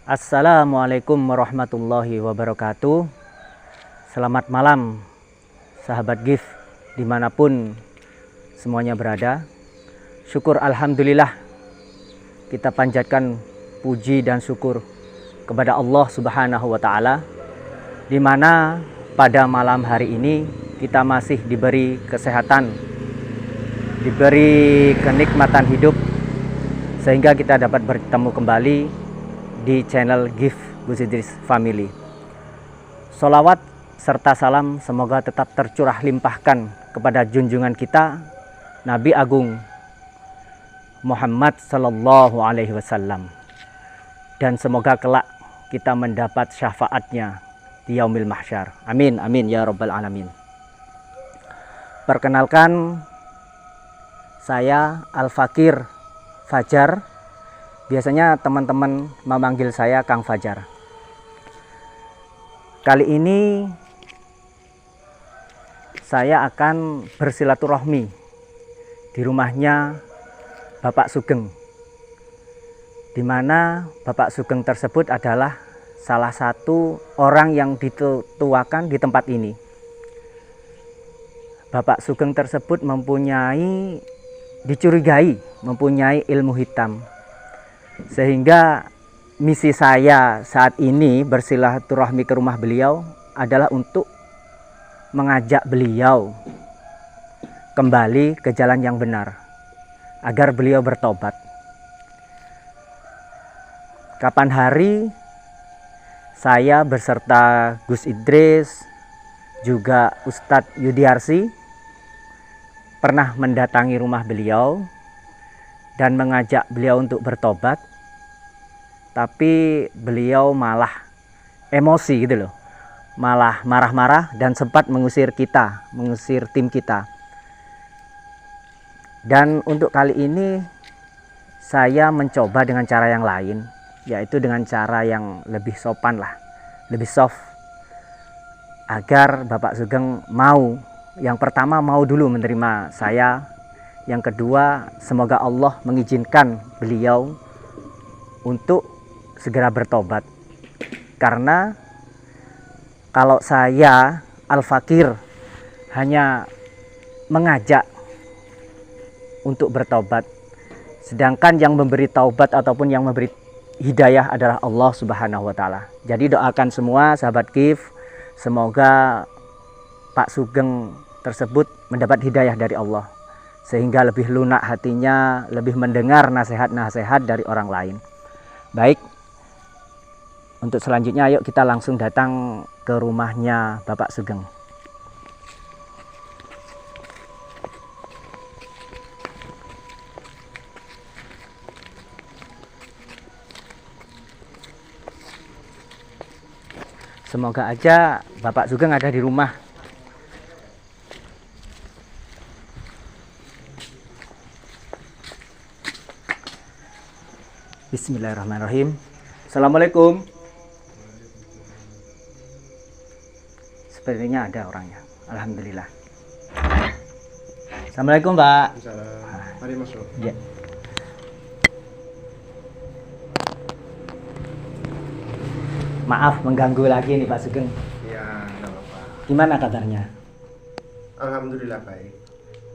Assalamualaikum warahmatullahi wabarakatuh. Selamat malam sahabat GIF dimanapun semuanya berada. Syukur alhamdulillah kita panjatkan puji dan syukur kepada Allah Subhanahu wa Ta'ala, di mana pada malam hari ini kita masih diberi kesehatan, diberi kenikmatan hidup, sehingga kita dapat bertemu kembali di channel GIF Gus Idris Family. Sholawat serta salam semoga tetap tercurah limpahkan kepada junjungan kita Nabi Agung Muhammad Sallallahu Alaihi Wasallam, dan semoga kelak kita mendapat syafaatnya di yaumil mahsyar. Amin amin ya rabbal alamin. Perkenalkan, saya Al-Fakir Fajar. Biasanya teman-teman memanggil saya Kang Fajar. Kali ini saya akan bersilaturahmi di rumahnya Bapak Sugeng, di mana Bapak Sugeng tersebut adalah salah satu orang yang dituakan di tempat ini. Bapak Sugeng tersebut dicurigai mempunyai ilmu hitam, sehingga misi saya saat ini bersilaturahmi ke rumah beliau adalah untuk mengajak beliau kembali ke jalan yang benar agar beliau bertobat. Kapan hari saya beserta Gus Idris juga Ustadz Yudiarsi pernah mendatangi rumah beliau dan mengajak beliau untuk bertobat, tapi beliau malah emosi gitu loh, malah marah-marah dan sempat mengusir tim kita. Dan untuk kali ini saya mencoba dengan cara yang lain, yaitu dengan cara yang lebih sopan lah, lebih soft, agar Bapak Sugeng mau, yang pertama mau dulu menerima saya. Yang kedua, semoga Allah mengizinkan beliau untuk segera bertobat. Karena kalau saya Al-Fakir hanya mengajak untuk bertobat, sedangkan yang memberi taubat ataupun yang memberi hidayah adalah Allah Subhanahu wa Ta'ala. Jadi doakan semua sahabat GIF, semoga Pak Sugeng tersebut mendapat hidayah dari Allah, sehingga lebih lunak hatinya, lebih mendengar nasihat-nasihat dari orang lain. Baik, untuk selanjutnya ayo kita langsung datang ke rumahnya Bapak Sugeng. Semoga aja Bapak Sugeng ada di rumah. Bismillahirrahmanirrahim. Assalamualaikum. Sepertinya ada orangnya. Alhamdulillah. Assalamualaikum, Pak. Assalamualaikum. Mari masuk. Ya. Maaf mengganggu lagi nih Pak Sugeng. Ya, enggak apa-apa. Gimana kabarnya? Alhamdulillah baik.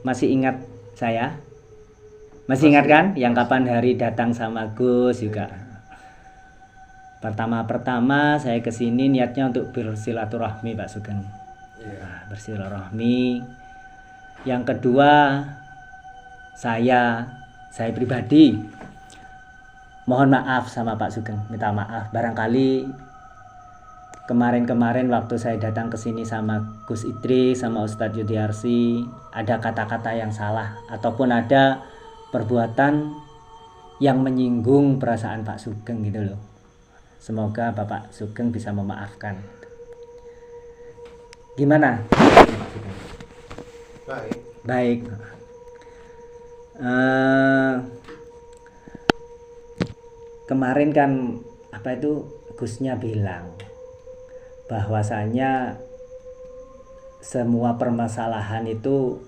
Masih ingat saya? Masih ingat kan yang kapan hari datang sama Gus juga? Pertama-pertama saya kesini niatnya untuk bersilaturahmi Pak Sugeng. Iya. Bersilaturahmi. Yang kedua, saya pribadi mohon maaf sama Pak Sugeng, minta maaf. Barangkali kemarin waktu saya datang ke sini sama Gus Idris, sama Ustadz Yudiarsi, ada kata-kata yang salah ataupun ada perbuatan yang menyinggung perasaan Pak Sugeng gitu loh. Semoga Bapak Sugeng bisa memaafkan. Gimana? Baik. Baik. Kemarin kan Gusnya bilang bahwasanya semua permasalahan itu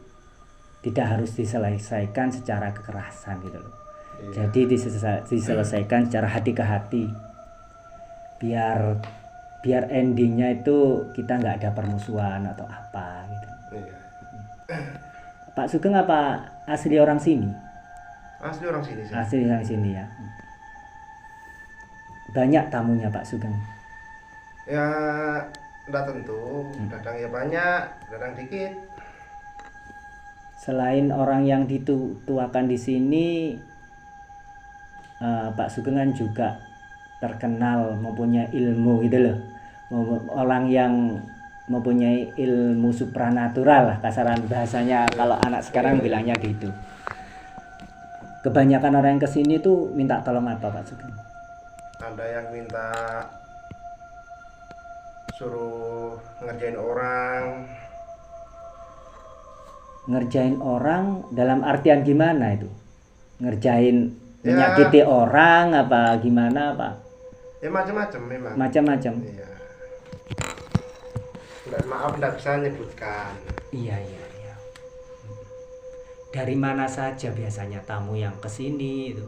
tidak harus diselesaikan secara kekerasan gitu loh. Iya. Jadi diselesaikan secara hati ke hati. biar endingnya itu kita nggak ada permusuhan atau apa gitu. Iya. Pak Sugeng apa asli orang sini? Asli orang sini sih. Asli orang sini ya. Banyak tamunya Pak Sugeng. Ya, enggak tentu. Kadang ya banyak, kadang dikit. Selain orang yang dituakan di sini, Pak Sugeng kan juga terkenal mempunyai ilmu gitu loh. Orang yang mempunyai ilmu supranatural lah kasaran bahasanya kalau anak sekarang bilangnya gitu. Kebanyakan orang yang kesini tuh minta tolong apa Pak Sugeng? Ada yang minta suruh ngerjain orang. Ngerjain orang dalam artian gimana itu? Ngerjain Ya. menyakiti orang apa gimana Pak? Ya macam-macam memang. Macam-macam. Iya. Maaf enggak bisa nyebutkan. Iya. Dari mana saja biasanya tamu yang kesini itu?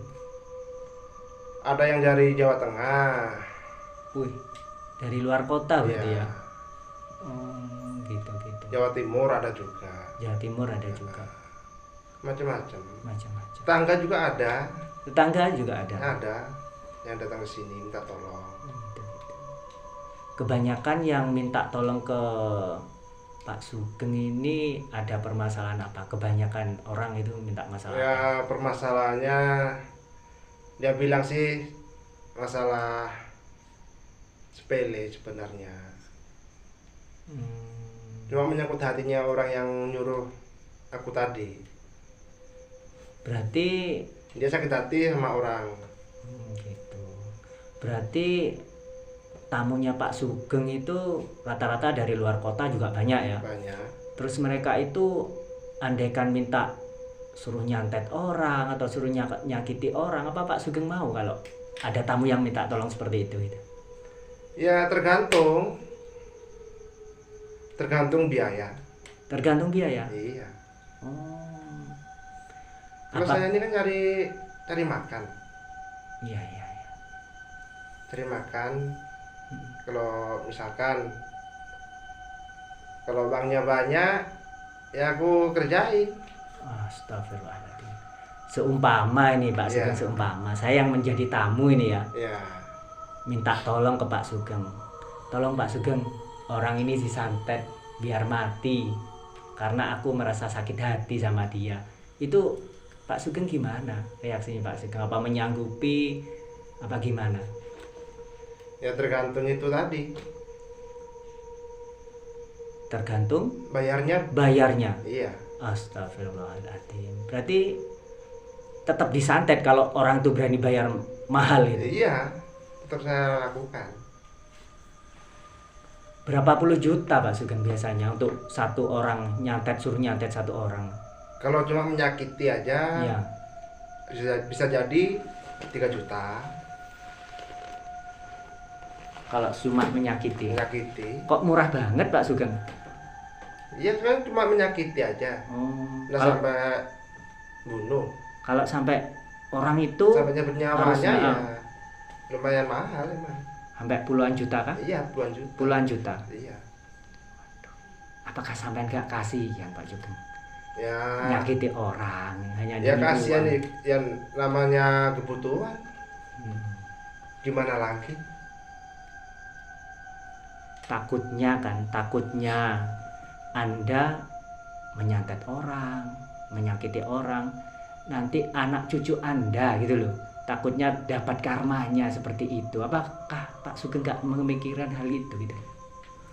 Ada yang dari Jawa Tengah. Wih, dari luar kota berarti Iya. ya? Oh, gitu. Jawa Timur ada juga. Jawa Timur ada juga, Macam-macam. macam-macam. Tetangga juga ada. Tetangga juga ada. Ada yang datang ke sini minta tolong. Gitu. Kebanyakan yang minta tolong ke Pak Sugeng ini ada permasalahan apa? Kebanyakan orang itu minta masalah. Ya permasalahannya dia bilang sih masalah sepele sebenarnya. Cuma menyangkut hatinya orang yang nyuruh aku tadi. Berarti Dia sakit hati sama orang. gitu. Berarti tamunya Pak Sugeng itu rata-rata dari luar kota juga banyak ya. Banyak. Terus mereka itu andaikan minta suruh nyantet orang atau suruh nyakiti orang, apa Pak Sugeng mau kalau ada tamu yang minta tolong seperti itu gitu? Ya tergantung biaya. Tergantung biaya. Iya. Oh. Kalau Apa? saya ini kan cari makan. Iya. Cari makan. Kalau misalkan kalau uangnya banyak, ya aku kerjain. Astagfirullahaladzim. Seumpama ini Pak Sugeng, Iya. seumpama saya yang menjadi tamu ini ya, Ya. minta tolong ke Pak Sugeng. Tolong Pak Sugeng, orang ini disantet biar mati karena aku merasa sakit hati sama dia. Itu Pak Sugeng gimana reaksinya Pak Sugeng? Apa menyanggupi? Apa gimana? Ya tergantung itu tadi. Tergantung Bayarnya. bayarnya. Iya. Astagfirullahaladzim. Berarti tetap disantet kalau orang itu berani bayar mahal gitu. Iya. Tetap saya lakukan. Berapa puluh juta Pak Sugeng biasanya untuk satu orang suruh nyantet satu orang? Kalau cuma menyakiti aja, Iya. bisa jadi 3 juta. Kalau cuma menyakiti. Menyakiti. Kok murah banget Pak Sugeng? Iya kan cuma menyakiti aja. Oh. Nggak Kalau sampai bunuh. kalau sampai orang itu Sampai nyabut nyawanya harus ya mahal. lumayan mahal emang. sampai puluhan juta kah? Iya puluhan juta. Puluhan juta. Iya. Apakah sampai nggak kasihan Pak Sugeng? Ya. Nyakiti orang hanya Ya demi kasihan uang. nih yang namanya kebutuhan. Hmm. Gimana lagi? Takutnya Anda menyantet orang, menyakiti orang, nanti anak cucu Anda gitu loh, takutnya dapat karmanya seperti itu. Apakah Pak Sugeng nggak memikirkan hal itu gitu?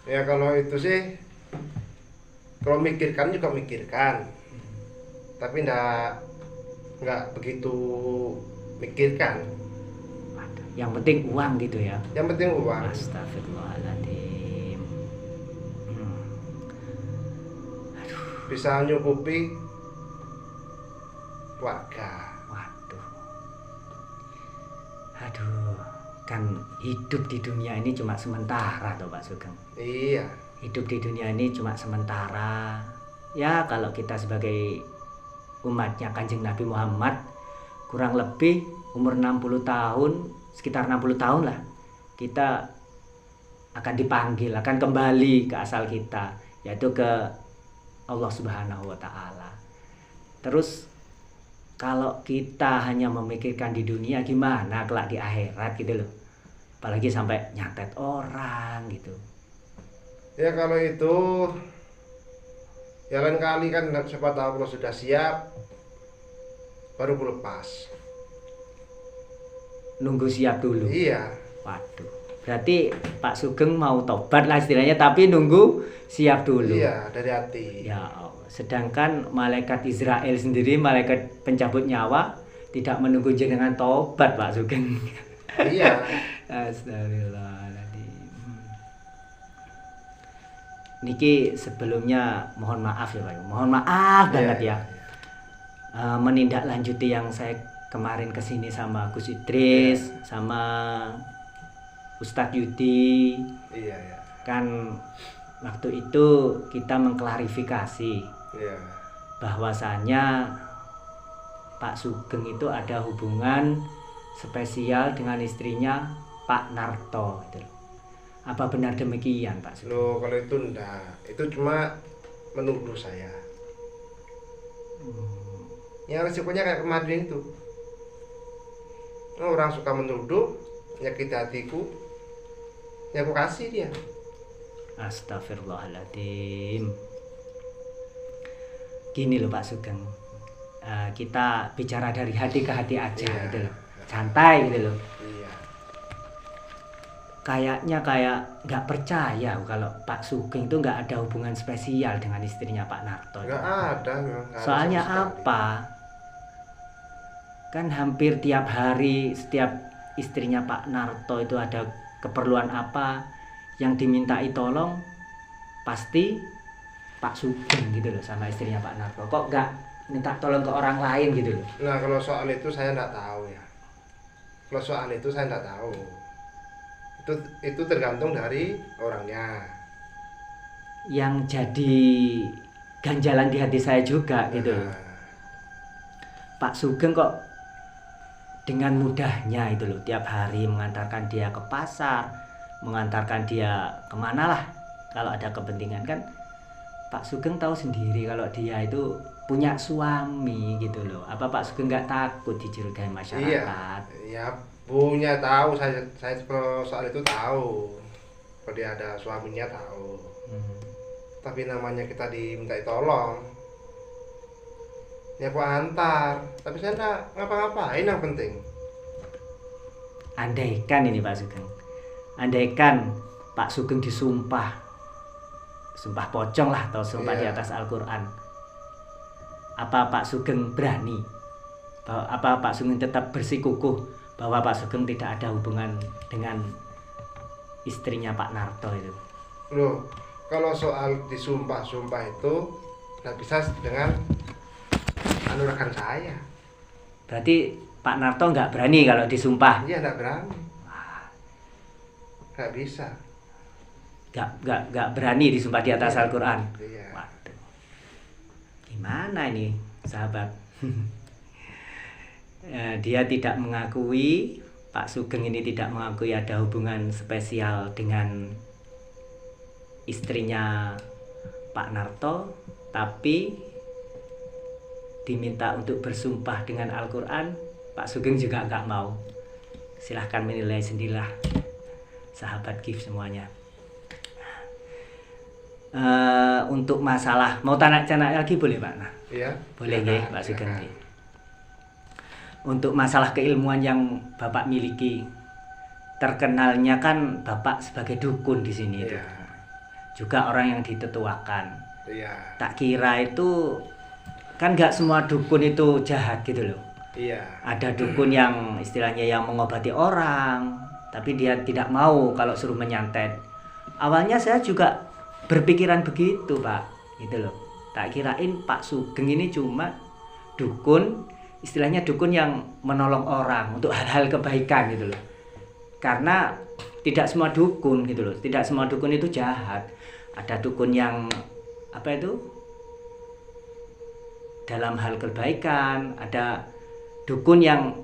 Ya kalau itu sih, kalau mikirkan juga mikirkan, tapi nggak begitu mikirkan. Waduh, yang penting uang gitu ya. Yang penting uang. Astagfirullahaladzim. Bisa nyukupi warga. Waduh. Aduh, kan hidup di dunia ini cuma sementara toh Pak Sugeng. Iya. Hidup di dunia ini cuma sementara. Ya kalau kita sebagai umatnya Kanjeng Nabi Muhammad kurang lebih umur 60 tahun, sekitar 60 tahun lah. kita akan dipanggil, akan kembali ke asal kita, yaitu ke Allah Subhanahu wa Ta'ala. Terus kalau kita hanya memikirkan di dunia, gimana kelak di akhirat gitu loh, apalagi sampai nyatet orang gitu. Ya kalau itu ya lain kali kan, siapa tahu kalau sudah siap baru ku lepas. Nunggu siap dulu. Iya. Waduh, berarti Pak Sugeng mau tobat lah istilahnya, tapi nunggu siap dulu. Iya, dari hati. Ya Allah. Sedangkan malaikat Israel sendiri, malaikat pencabut nyawa, tidak menunggu jenengan tobat Pak Sugeng. Iya. Astagfirullahaladzim. Niki sebelumnya mohon maaf ya Pak, mohon maaf banget ya. Menindaklanjuti yang saya kemarin kesini sama Gus Idris, sama Ustadz Yudi. Iya, iya. Kan waktu itu kita mengklarifikasi bahwasanya Pak Sugeng itu ada hubungan spesial dengan istrinya Pak Narto gitu. Apa benar demikian Pak Sugeng? Loh, kalau itu enggak, itu cuma menuduh saya. Yang resikonya kayak kemarin itu. Orang suka menuduh, nyakiti hatiku, ya aku kasih dia. Astagfirullahaladzim. Gini loh Pak Sugeng, kita bicara dari hati ke hati aja gitu loh, santai gitu loh. Iya. Kayaknya kayak nggak percaya kalau Pak Sugeng itu nggak ada hubungan spesial dengan istrinya Pak Narto. Nggak ada memang. Soalnya apa? Kan hampir tiap hari, setiap istrinya Pak Narto itu ada keperluan apa yang dimintai tolong, pasti Pak Sugeng gitu loh sama istrinya Pak Narto. Kok nggak minta tolong ke orang lain gitu loh? Nah, kalau soal itu saya nggak tahu ya. Kalau soal itu saya nggak tahu. Itu tergantung dari orangnya. Yang jadi ganjalan di hati saya juga gitu loh. Pak Sugeng kok dengan mudahnya itu loh tiap hari mengantarkan dia ke pasar, mengantarkan dia kemana lah kalau ada kepentingan. Kan Pak Sugeng tahu sendiri kalau dia itu punya suami gitu loh. Apa Pak Sugeng nggak takut dicurigai masyarakat? Iya, punya tahu, saya kalau soal itu tahu. Kalau dia ada suaminya tahu. Tapi namanya kita dimintai tolong, ya aku antar, tapi saya nggak ngapa-ngapain. Yang penting andaikan ini Pak Sugeng, andaikan Pak Sugeng disumpah, sumpah pocong lah atau sumpah di atas Al-Quran, apa Pak Sugeng berani? Apa Pak Sugeng tetap bersikukuh bahwa Pak Sugeng tidak ada hubungan dengan istrinya Pak Narto itu? loh, kalau soal disumpah-sumpah itu nggak bisa dengan rekan saya. Berarti Pak Narto nggak berani kalau disumpah? Iya, nggak berani. Nggak bisa. Nggak berani disumpah di atas Al-Quran? Iya. Waduh, gimana ini sahabat? Dia tidak mengakui, Pak Sugeng ini tidak mengakui ada hubungan spesial dengan istrinya Pak Narto, tapi diminta untuk bersumpah dengan Al-Quran, Pak Sugeng juga nggak mau. Silahkan menilai sendirilah sahabat GIF semuanya. Untuk masalah mau tanak-tanak lagi boleh Pak? Nah, Iya. boleh ya Pak Sugeng. Untuk masalah keilmuan yang Bapak miliki, terkenalnya kan Bapak sebagai dukun di sini itu, juga orang yang ditetuakan. Iya. Tak kira itu kan nggak semua dukun itu jahat gitu loh. Iya. Ada dukun yang istilahnya yang mengobati orang, tapi dia tidak mau kalau suruh menyantet. Awalnya saya juga berpikiran begitu Pak, gitu loh. Tak kirain Pak Sugeng ini cuma dukun, istilahnya dukun yang menolong orang untuk hal-hal kebaikan gitu loh. Karena tidak semua dukun gitu loh, tidak semua dukun itu jahat. Ada dukun yang apa itu? Dalam hal kebaikan, ada dukun yang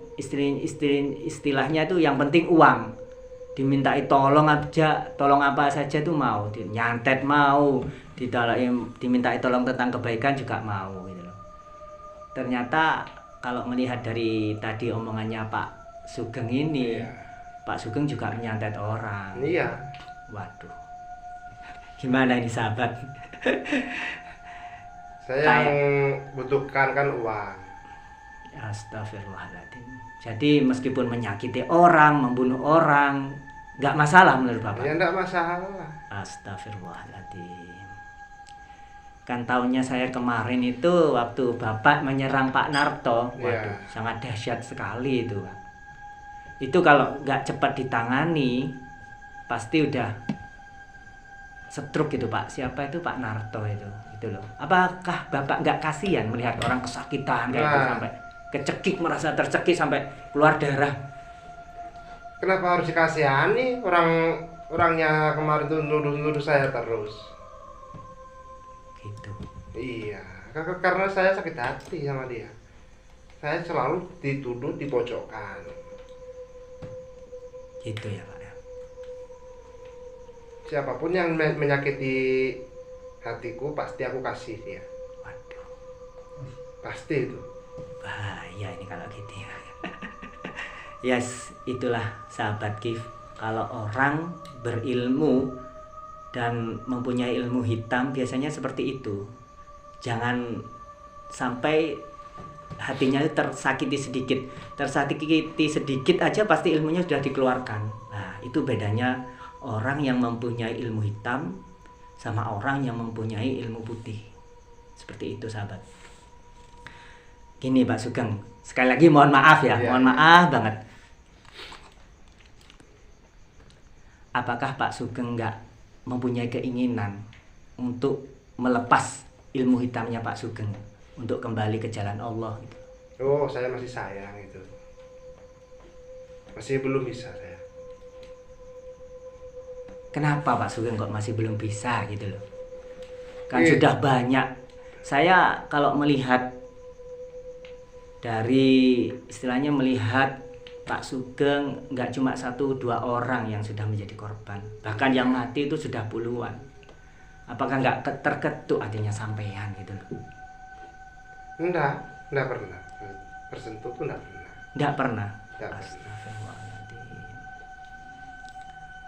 istilahnya itu yang penting uang. dimintai tolong aja, tolong apa saja tuh mau, nyantet mau, dimintai tolong tentang kebaikan juga mau gitu loh. Ternyata kalau melihat dari tadi omongannya Pak Sugeng ini, Iya. Pak Sugeng juga menyantet orang. Iya. Waduh, gimana ini sahabat? Saya Kayak- yang butuhkan kan uang. Astagfirullahaladzim. Jadi meskipun menyakiti orang, membunuh orang, nggak masalah menurut Bapak? Ya enggak masalah. Astagfirullahaladzim. Kan tahunnya saya kemarin itu waktu Bapak menyerang Pak Narto, waduh, Iya. sangat dahsyat sekali itu, Pak. Itu kalau nggak cepat ditangani, pasti udah stroke gitu, Pak. Siapa itu Pak Narto itu loh. Apakah Bapak nggak kasihan melihat orang kesakitan kayak itu, Nah. sampai kecekik, merasa tercekik sampai keluar darah? Kenapa harus dikasihani? Orangnya kemarin tuh nuduh saya terus. Gitu. Iya, karena saya sakit hati sama dia. Saya selalu dituduh dipojokkan. Gitu ya, Pak. Siapapun yang menyakiti hatiku pasti aku kasih dia. Waduh, Pasti itu. bahaya ini kalau gitu ya. Yes, itulah sahabat Kif. Kalau orang berilmu dan mempunyai ilmu hitam biasanya seperti itu. Jangan sampai hatinya tersakiti sedikit aja pasti ilmunya sudah dikeluarkan. Nah, itu bedanya orang yang mempunyai ilmu hitam sama orang yang mempunyai ilmu putih. Seperti itu sahabat. Gini Pak Sugeng, sekali lagi mohon maaf ya, Iya. mohon maaf banget. Apakah Pak Sugeng nggak mempunyai keinginan untuk melepas ilmu hitamnya Pak Sugeng untuk kembali ke jalan Allah? Oh, saya masih sayang itu. Masih belum bisa saya. Kenapa Pak Sugeng kok masih belum bisa gitu loh? Kan Iya. sudah banyak. Saya kalau melihat dari istilahnya melihat Pak Sugeng nggak cuma 1-2 orang yang sudah menjadi korban, bahkan yang mati itu sudah puluhan. Apakah nggak terketuk hatinya sampean gitu loh? Enggak pernah. Tersentuh tuh enggak pernah. Nggak pernah. Nggak pernah. Astagfirullahaladzim.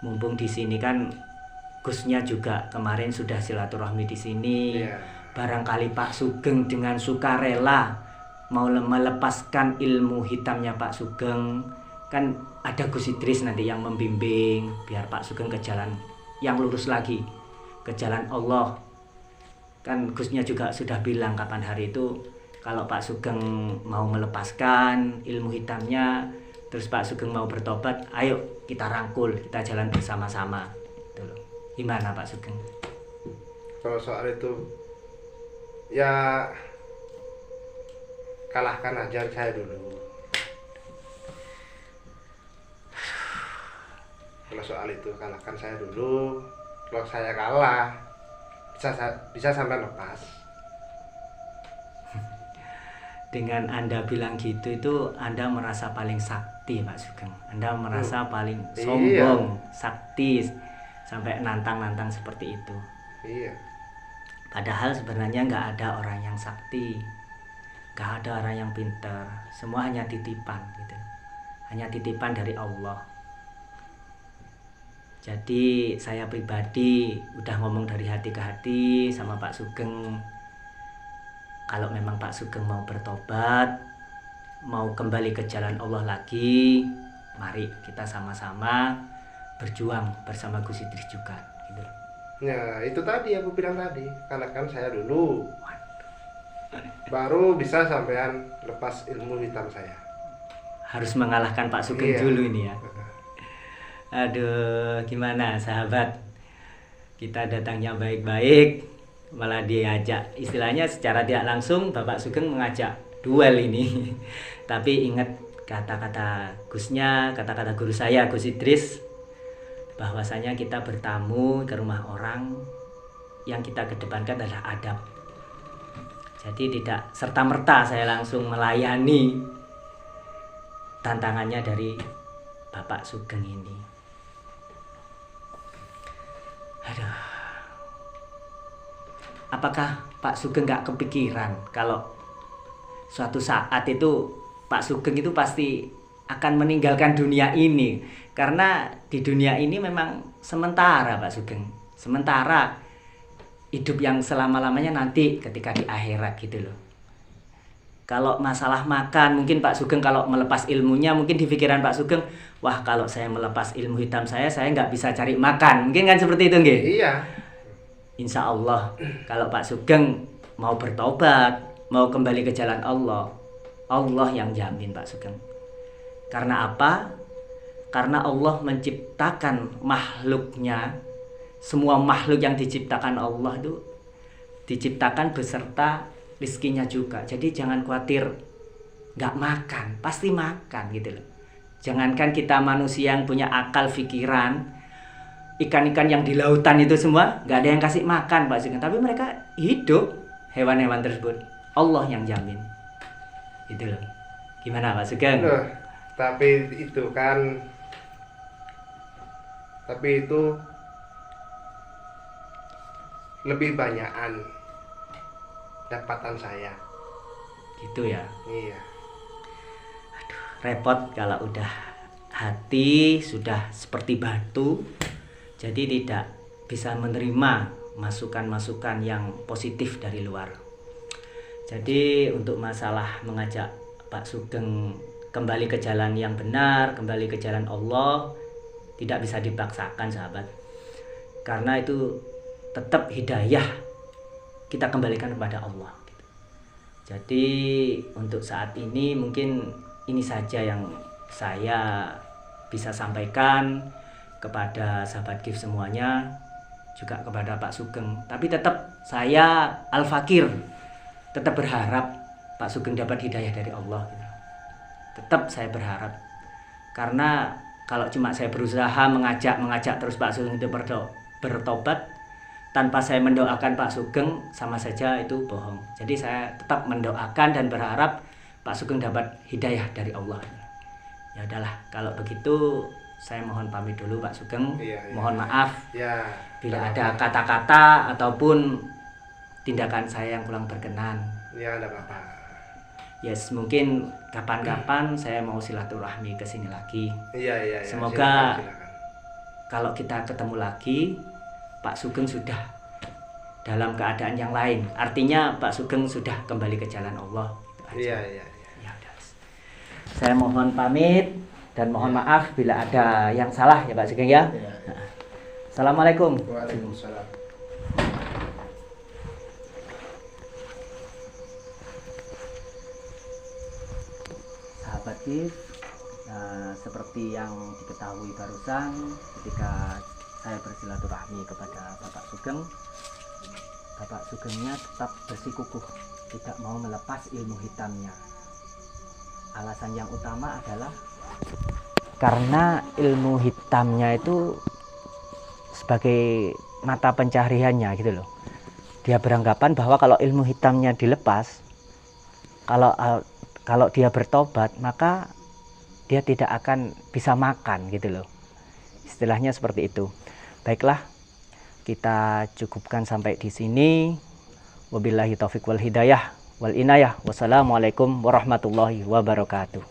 Mumpung di sini kan Gusnya juga kemarin sudah silaturahmi di sini. Iya. Barangkali Pak Sugeng dengan sukarela mau melepaskan ilmu hitamnya Pak Sugeng, kan ada Gus Idris nanti yang membimbing biar Pak Sugeng ke jalan yang lurus lagi, ke jalan Allah. Kan Gusnya juga sudah bilang kapan hari itu kalau Pak Sugeng mau melepaskan ilmu hitamnya, terus Pak Sugeng mau bertobat, ayo kita rangkul, kita jalan bersama-sama gitu loh. Gimana Pak Sugeng? Kalau soal itu ya kalahkan aja saya dulu. Kalau soal itu kalahkan saya dulu. Kalau saya kalah bisa sampai lepas. Dengan Anda bilang gitu itu Anda merasa paling sakti Pak Sugeng. Anda merasa paling Iya. sombong, sakti, sampai nantang-nantang seperti itu. Iya. Padahal sebenarnya nggak ada orang yang sakti, nggak ada orang yang pintar. Semua hanya titipan gitu, hanya titipan dari Allah. Jadi saya pribadi udah ngomong dari hati ke hati sama Pak Sugeng. Kalau memang Pak Sugeng mau bertobat, mau kembali ke jalan Allah lagi, mari kita sama-sama berjuang bersama Gus Idris juga gitu. Ya, itu tadi aku bilang tadi, kalahkan saya dulu. Baru bisa sampean lepas ilmu hitam saya. Harus mengalahkan Pak Sugeng Iya. dulu ini ya. Aduh, gimana sahabat? Kita datangnya baik-baik, malah diajak. Istilahnya secara tidak langsung Bapak Sugeng mengajak duel ini. Tapi ingat kata-kata Gusnya, kata-kata guru saya Gus Idris, bahwasanya kita bertamu ke rumah orang, yang kita kedepankan adalah adab. Jadi tidak serta-merta saya langsung melayani tantangannya dari Bapak Sugeng ini. apakah Pak Sugeng nggak kepikiran kalau suatu saat itu Pak Sugeng itu pasti akan meninggalkan dunia ini? Karena di dunia ini memang sementara Pak Sugeng, sementara. Hidup yang selama-lamanya nanti ketika di akhirat gitu loh. Kalau masalah makan, mungkin Pak Sugeng kalau melepas ilmunya, mungkin di pikiran Pak Sugeng, wah kalau saya melepas ilmu hitam saya nggak bisa cari makan. Mungkin kan seperti itu nggih? Iya. Insya Allah kalau Pak Sugeng mau bertobat, mau kembali ke jalan Allah, Allah yang jamin Pak Sugeng. Karena apa? Karena Allah menciptakan makhluknya. Semua makhluk yang diciptakan Allah itu diciptakan beserta rizkinya juga. Jadi jangan khawatir nggak makan, pasti makan gitu loh. Jangankan kita manusia yang punya akal, pikiran, ikan-ikan yang di lautan itu semua nggak ada yang kasih makan Pak Sugeng. Tapi mereka hidup, hewan-hewan tersebut Allah yang jamin. Gitu loh. Gimana Pak Sugeng? Loh, tapi itu lebih banyakan dapatan saya. Gitu ya. Iya. Repot kalau udah hati sudah seperti batu, jadi tidak bisa menerima masukan-masukan yang positif dari luar. Jadi untuk masalah mengajak Pak Sugeng kembali ke jalan yang benar, kembali ke jalan Allah, tidak bisa dipaksakan sahabat. Karena itu tetap hidayah kita kembalikan kepada Allah. Jadi untuk saat ini mungkin ini saja yang saya bisa sampaikan kepada sahabat GIF semuanya, juga kepada Pak Sugeng. Tapi tetap saya Al-Fakir tetap berharap Pak Sugeng dapat hidayah dari Allah. Tetap saya berharap, karena kalau cuma saya berusaha mengajak terus Pak Sugeng itu bertobat tanpa saya mendoakan Pak Sugeng, sama saja itu bohong. Jadi saya tetap mendoakan dan berharap Pak Sugeng dapat hidayah dari Allah. Ya udahlah, kalau begitu saya mohon pamit dulu Pak Sugeng. Iya. Mohon maaf bila ada apa-apa. kata-kata ataupun tindakan saya yang kurang berkenan. Ya, enggak apa-apa. Yes, mungkin kapan-kapan saya mau silaturahmi ke sini lagi. Iya. Semoga Silakan. kalau kita ketemu lagi, Pak Sugeng sudah dalam keadaan yang lain. Artinya Pak Sugeng sudah kembali ke jalan Allah. Gitu aja. Iya. Ya udah. Saya mohon pamit dan mohon maaf bila ada yang salah ya Pak Sugeng ya. Nah. Assalamualaikum. Waalaikumsalam. Sahabat GIF, seperti yang diketahui barusan ketika saya bersilaturahmi kepada Bapak Sugeng, Bapak Sugengnya tetap bersikukuh tidak mau melepas ilmu hitamnya. Alasan yang utama adalah karena ilmu hitamnya itu sebagai mata pencahariannya gitu loh. Dia beranggapan bahwa kalau ilmu hitamnya dilepas, kalau dia bertobat, maka dia tidak akan bisa makan gitu loh. Istilahnya seperti itu. Baiklah, kita cukupkan sampai di sini. Wabillahi taufiq wal hidayah wal inayah. Wassalamualaikum warahmatullahi wabarakatuh.